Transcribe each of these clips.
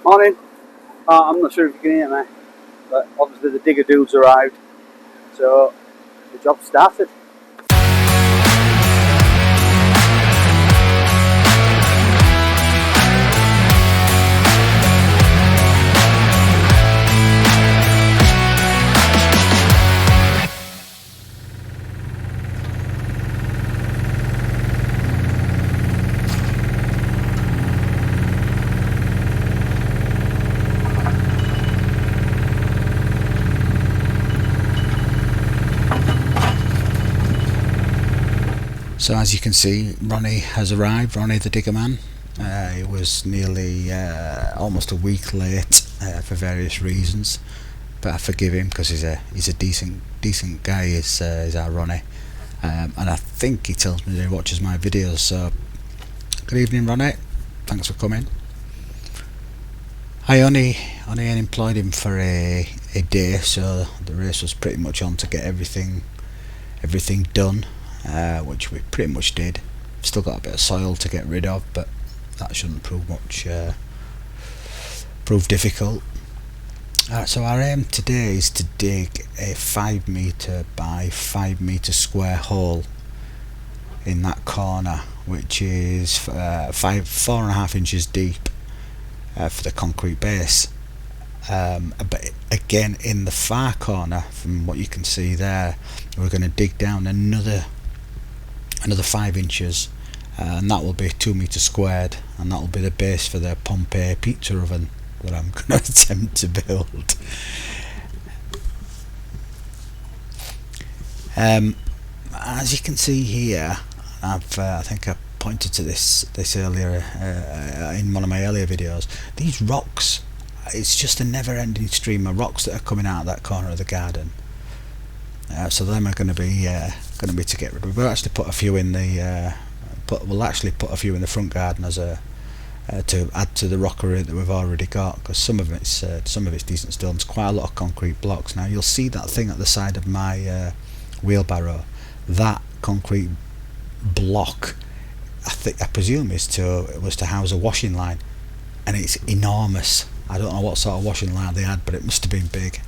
Morning. I'm not sure if you can hear me, but obviously the digger dudes arrived, so the job started. So as you can see, Ronnie has arrived, Ronnie the digger man. He was nearly almost a week late for various reasons, but I forgive him because he's a decent guy. Is our Ronnie, and I think he tells me that he watches my videos. So good evening, Ronnie. Thanks for coming. I only employed him for a day, so the race was pretty much on to get everything done. Which we pretty much did. Still got a bit of soil to get rid of, but that shouldn't prove difficult. So our aim today is to dig a 5 metre by 5 metre square hole in that corner, which is 4.5 inches deep for the concrete base. But again, in the far corner, from what you can see there, we're going to dig down another 5 inches, and that will be 2 metres squared, and that will be the base for the Pompeii pizza oven that I'm going to attempt to build. As you can see here, I think I pointed to this earlier in one of my earlier videos. These rocks, it's just a never-ending stream of rocks that are coming out of that corner of the garden. So them are going to be to get rid of. We'll actually put a few in the front garden as a to add to the rockery that we've already got, because some of it's decent stones, quite a lot of concrete blocks. Now you'll see that thing at the side of my wheelbarrow. That concrete block, I presume was to house a washing line, and it's enormous. I don't know what sort of washing line they had, but it must have been big.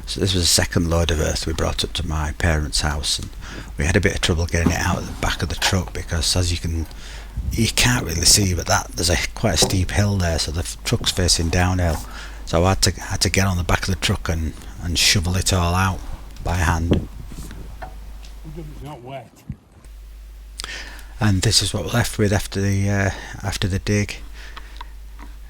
So this was the second load of earth we brought up to my parents' house, and we had a bit of trouble getting it out of the back of the truck, because as you can't really see, but there's quite a steep hill there, so the truck's facing downhill. So I had to get on the back of the truck and shovel it all out by hand. It's not wet. And this is what we're left with after the dig.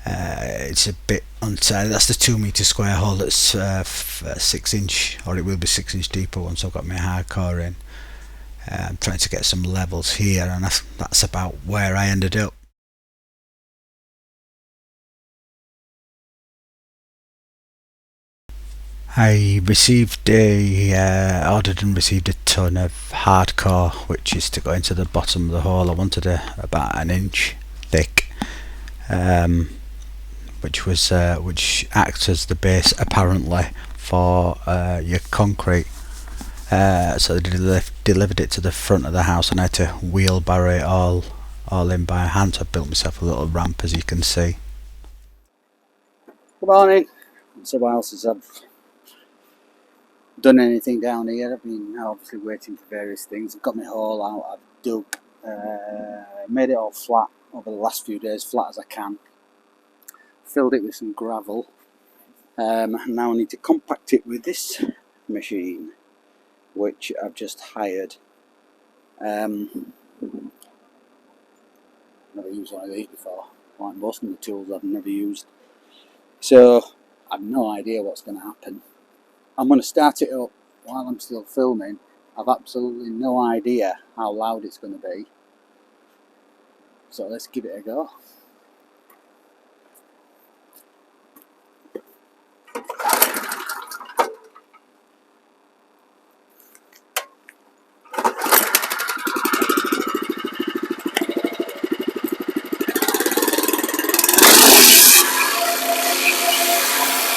It's a bit untidy. That's the 2 metre square hole. That's 6 inch, or it will be 6 inch deeper once I've got my hardcore in. I'm trying to get some levels here, and that's about where I ended up. I ordered and received a ton of hardcore, which is to go into the bottom of the hole. I wanted about an inch thick, which acts as the base apparently for your concrete. So they delivered it to the front of the house, and I had to wheelbarrow it all in by hand. So I built myself a little ramp, as you can see. Good morning. So what else has I've done anything down here? I've been obviously waiting for various things. I've got my hole out, I've dug, made it all flat over the last few days, flat as I can. Filled it with some gravel. And now I need to compact it with this machine, which I've just hired. Never used one of these before. Like most of the tools I've never used. So I've no idea what's going to happen. I'm going to start it up while I'm still filming. I've absolutely no idea how loud it's going to be. So let's give it a go.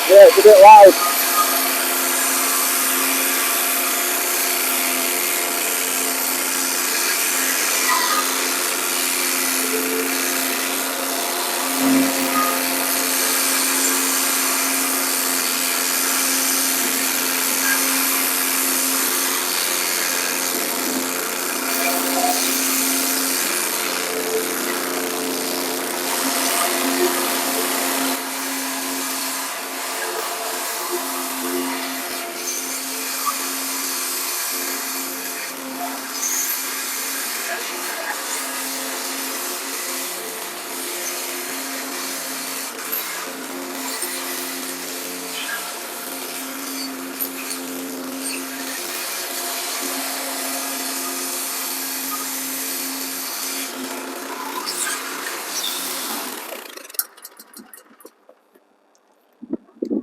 Yeah, it's a bit loud.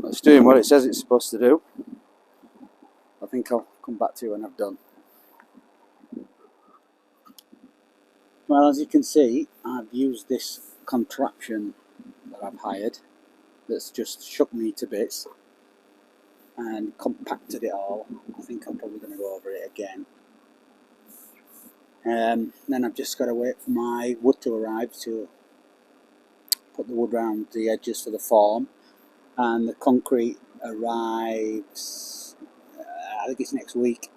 It's doing what it says it's supposed to do. I think I'll come back to you when I've done. Well, as you can see, I've used this contraption that I've hired that's just shook me to bits and compacted it all. I think I'm probably going to go over it again. Then I've just got to wait for my wood to arrive to put the wood around the edges for the form, and the concrete arrives, I think it's next week.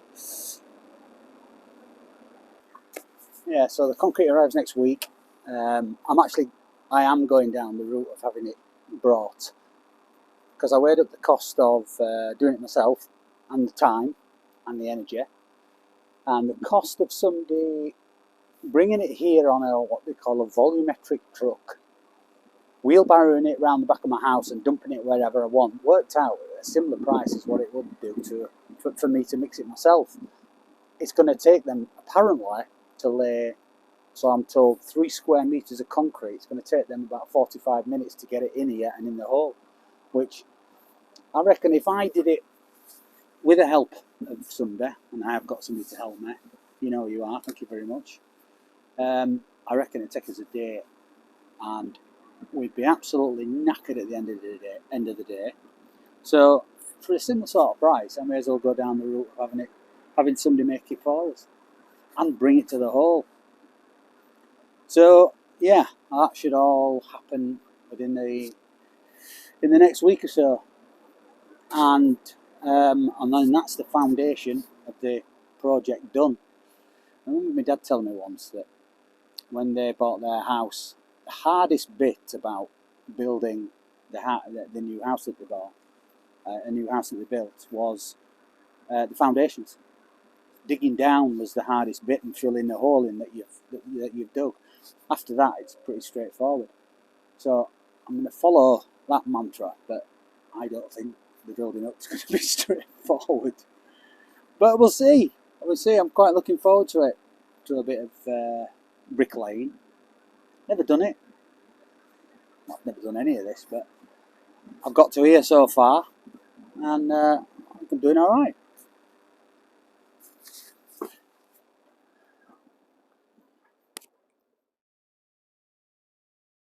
Yeah, so the concrete arrives next week. I am going down the route of having it brought, because I weighed up the cost of doing it myself, and the time, and the energy, and the cost of somebody bringing it here on what they call a volumetric truck, wheelbarrowing it around the back of my house and dumping it wherever I want, worked out at a similar price as what it would do for me to mix it myself. It's going to take them, apparently, to lay, so I'm told, 3 square metres of concrete. It's going to take them about 45 minutes to get it in here and in the hole, which I reckon if I did it with the help of somebody, and I have got somebody to help me, you know who you are, thank you very much, I reckon it'd take us a day, and we'd be absolutely knackered at the end of the day. So for a similar sort of price, I may as well go down the route of having somebody make it for us and bring it to the hole. So yeah, that should all happen within the next week or so, and then that's the foundation of the project done. I remember my dad telling me once that when they bought their house, the hardest bit about building the new house that they bought, a new house that they built, was the foundations. Digging down was the hardest bit, and filling the hole in that you've dug. After that, it's pretty straightforward. So I'm going to follow that mantra, but I don't think the building up is going to be straightforward. But we'll see. I'm quite looking forward to it. To a bit of bricklaying. Never done it. I've never done any of this, but I've got to here so far. and I'm doing all right.